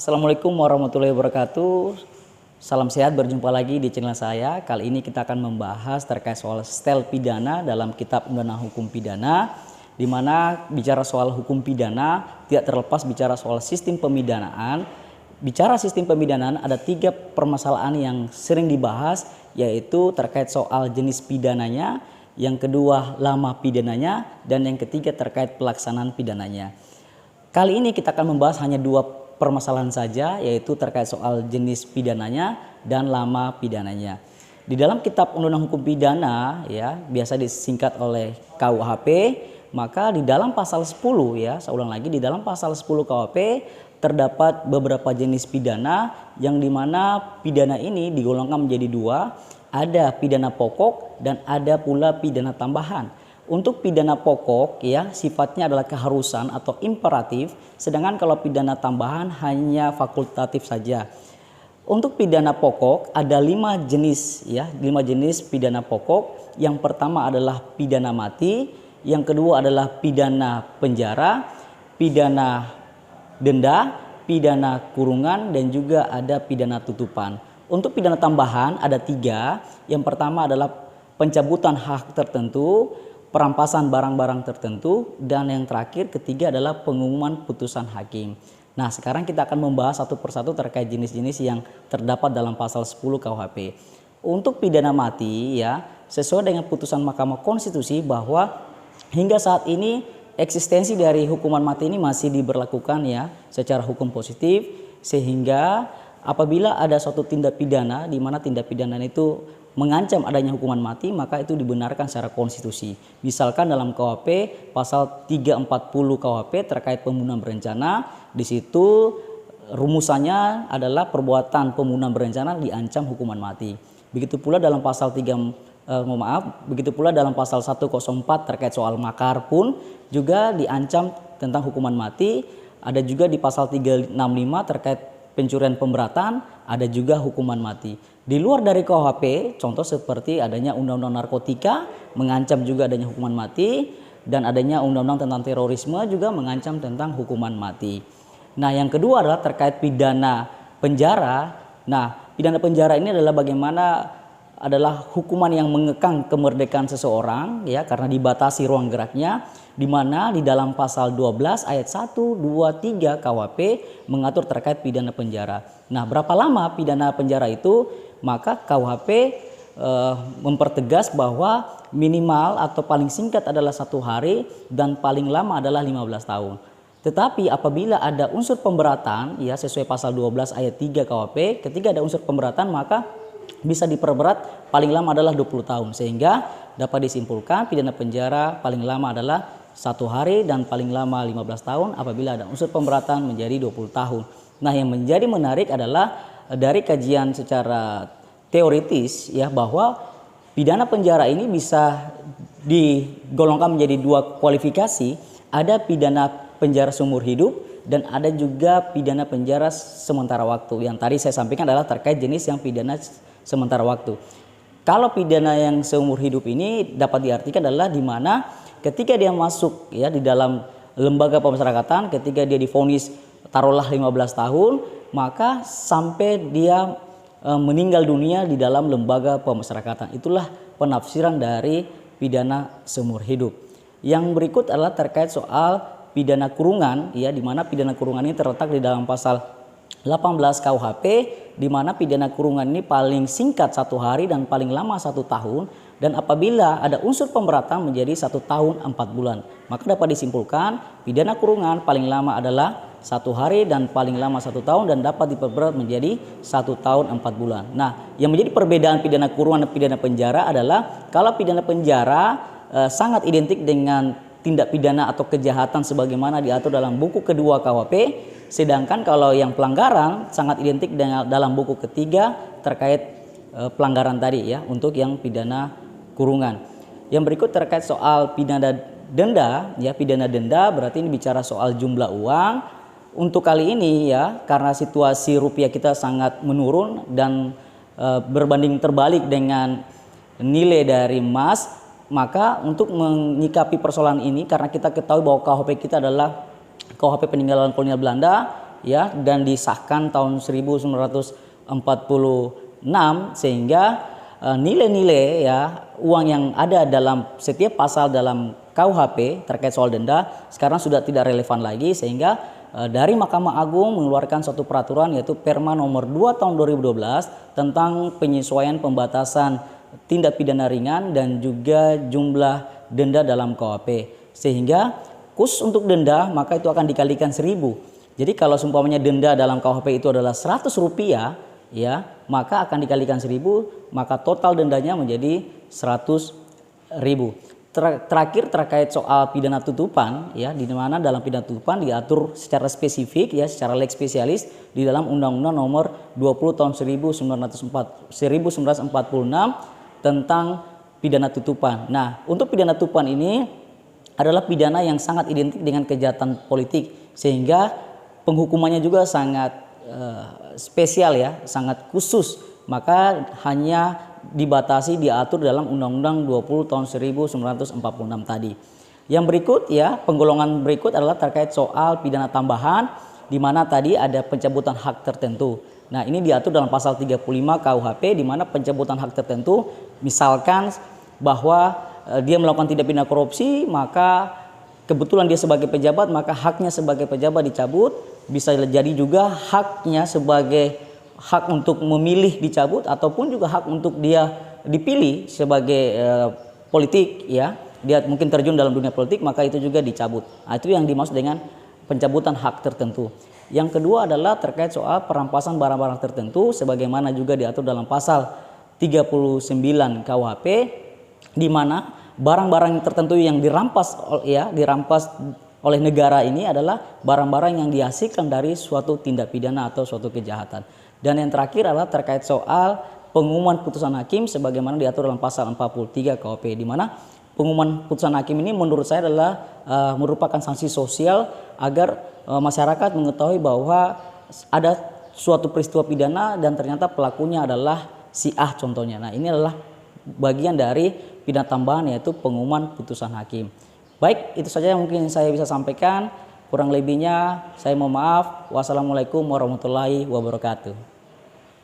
Assalamualaikum warahmatullahi wabarakatuh. Salam sehat, berjumpa lagi di channel saya. Kali ini kita akan membahas terkait soal style pidana dalam kitab Undang-Undang Hukum Pidana, di mana bicara soal hukum pidana tidak terlepas bicara soal sistem pemidanaan. Bicara sistem pemidanaan ada 3 permasalahan yang sering dibahas, yaitu terkait soal jenis pidananya, yang kedua lama pidananya, dan yang ketiga terkait pelaksanaan pidananya. Kali ini kita akan membahas hanya 2 permasalahan saja, yaitu terkait soal jenis pidananya dan lama pidananya. Di dalam kitab Undang-Undang Hukum Pidana ya, biasa disingkat oleh KUHP, maka di dalam pasal 10 ya, saya ulang lagi, di dalam pasal 10 KUHP terdapat beberapa jenis pidana yang dimana pidana ini digolongkan menjadi 2, ada pidana pokok dan ada pula pidana tambahan. Untuk pidana pokok ya sifatnya adalah keharusan atau imperatif, sedangkan kalau pidana tambahan hanya fakultatif saja. Untuk pidana pokok ada 5 jenis ya, 5 jenis pidana pokok. Yang pertama adalah pidana mati, yang kedua adalah pidana penjara, pidana denda, pidana kurungan, dan juga ada pidana tutupan. Untuk pidana tambahan ada 3. Yang pertama adalah pencabutan hak tertentu, perampasan barang-barang tertentu, dan yang terakhir ketiga adalah pengumuman putusan hakim. Nah, sekarang kita akan membahas satu persatu terkait jenis-jenis yang terdapat dalam pasal 10 KUHP. Untuk pidana mati ya, sesuai dengan putusan Mahkamah Konstitusi bahwa hingga saat ini eksistensi dari hukuman mati ini masih diberlakukan ya secara hukum positif, sehingga apabila ada suatu tindak pidana di mana tindak pidana itu mengancam adanya hukuman mati, maka itu dibenarkan secara konstitusi. Misalkan dalam KUHP pasal 340 KUHP terkait pembunuhan berencana, di situ rumusannya adalah perbuatan pembunuhan berencana diancam hukuman mati. Begitu pula dalam pasal begitu pula dalam pasal 104 terkait soal makar pun juga diancam tentang hukuman mati. Ada juga di pasal 365 terkait pencurian pemberatan, ada juga hukuman mati. Di luar dari KUHP, contoh seperti adanya Undang-Undang Narkotika mengancam juga adanya hukuman mati, dan adanya Undang-Undang tentang terorisme juga mengancam tentang hukuman mati. Nah, yang kedua adalah terkait pidana penjara. Nah, pidana penjara ini adalah bagaimana adalah hukuman yang mengekang kemerdekaan seseorang ya karena dibatasi ruang geraknya, di mana di dalam pasal 12 ayat 1, 2, 3 KUHP mengatur terkait pidana penjara. Nah, berapa lama pidana penjara itu? Maka KUHP mempertegas bahwa minimal atau paling singkat adalah 1 hari dan paling lama adalah 15 tahun. Tetapi apabila ada unsur pemberatan ya sesuai pasal 12 ayat 3 KUHP, ketika ada unsur pemberatan maka bisa diperberat, paling lama adalah 20 tahun, sehingga dapat disimpulkan pidana penjara paling lama adalah 1 hari dan paling lama 15 tahun apabila ada unsur pemberatan menjadi 20 tahun. Nah, yang menjadi menarik adalah dari kajian secara teoritis ya bahwa pidana penjara ini bisa digolongkan menjadi 2 kualifikasi, ada pidana penjara seumur hidup dan ada juga pidana penjara sementara waktu. Yang tadi saya sampaikan adalah terkait jenis yang pidana sementara waktu. Kalau pidana yang seumur hidup ini dapat diartikan adalah di mana ketika dia masuk ya di dalam lembaga pemasyarakatan, ketika dia divonis taruhlah 15 tahun, maka sampai dia meninggal dunia di dalam lembaga pemasyarakatan. Itulah penafsiran dari pidana seumur hidup. Yang berikut adalah terkait soal pidana kurungan ya, di mana pidana kurungan ini terletak di dalam pasal 18 KUHP, di mana pidana kurungan ini paling singkat 1 hari dan paling lama 1 tahun, dan apabila ada unsur pemberatan menjadi 1 tahun 4 bulan. Maka dapat disimpulkan pidana kurungan paling lama adalah 1 hari dan paling lama 1 tahun dan dapat diperberat menjadi 1 tahun 4 bulan. Nah, yang menjadi perbedaan pidana kurungan dan pidana penjara adalah kalau pidana penjara sangat identik dengan tindak pidana atau kejahatan sebagaimana diatur dalam buku kedua KUHP, sedangkan kalau yang pelanggaran sangat identik dengan dalam buku ketiga terkait pelanggaran tadi ya untuk yang pidana kurungan. Yang berikut terkait soal pidana denda ya, pidana denda berarti ini bicara soal jumlah uang. Untuk kali ini ya karena situasi rupiah kita sangat menurun dan berbanding terbalik dengan nilai dari emas, maka untuk menyikapi persoalan ini karena kita ketahui bahwa KUHP kita adalah KUHP peninggalan kolonial Belanda, ya dan disahkan tahun 1946 sehingga nilai-nilai ya uang yang ada dalam setiap pasal dalam KUHP terkait soal denda sekarang sudah tidak relevan lagi, sehingga dari Mahkamah Agung mengeluarkan suatu peraturan yaitu Perma nomor 2 tahun 2012 tentang penyesuaian pembatasan tindak pidana ringan dan juga jumlah denda dalam KUHP, sehingga khusus untuk denda maka itu akan dikalikan 1000. Jadi kalau seumpamanya denda dalam KUHP itu adalah Rp100 ya, maka akan dikalikan 1000, maka total dendanya menjadi Rp100.000. Terakhir terkait soal pidana tutupan ya, di mana dalam pidana tutupan diatur secara spesifik ya, secara lex spesialis di dalam Undang-Undang nomor 20 tahun 1946 tentang pidana tutupan. Nah, untuk pidana tutupan ini adalah pidana yang sangat identik dengan kejahatan politik, sehingga penghukumannya juga sangat spesial ya, sangat khusus, maka hanya dibatasi diatur dalam Undang-Undang 20 tahun 1946 tadi. Yang berikut ya, penggolongan berikut adalah terkait soal pidana tambahan, di mana tadi ada pencabutan hak tertentu. Nah, ini diatur dalam pasal 35 KUHP, di mana pencabutan hak tertentu misalkan bahwa dia melakukan tindak pidana korupsi, maka kebetulan dia sebagai pejabat, maka haknya sebagai pejabat dicabut. Bisa jadi juga haknya sebagai hak untuk memilih dicabut, ataupun juga hak untuk dia dipilih sebagai politik ya, dia mungkin terjun dalam dunia politik, maka itu juga dicabut. Nah, itu yang dimaksud dengan pencabutan hak tertentu. Yang kedua adalah terkait soal perampasan barang-barang tertentu, sebagaimana juga diatur dalam pasal 39 KUHP, di mana barang-barang tertentu yang dirampas oleh negara ini adalah barang-barang yang dihasilkan dari suatu tindak pidana atau suatu kejahatan. Dan yang terakhir adalah terkait soal pengumuman putusan hakim sebagaimana diatur dalam pasal 43 KUHP, di mana pengumuman putusan hakim ini menurut saya adalah merupakan sanksi sosial agar masyarakat mengetahui bahwa ada suatu peristiwa pidana dan ternyata pelakunya adalah si A contohnya. Nah, ini adalah bagian dari pidana tambahan, yaitu pengumuman putusan hakim. Baik, itu saja yang mungkin saya bisa sampaikan. Kurang lebihnya saya mohon maaf. Wassalamualaikum warahmatullahi wabarakatuh.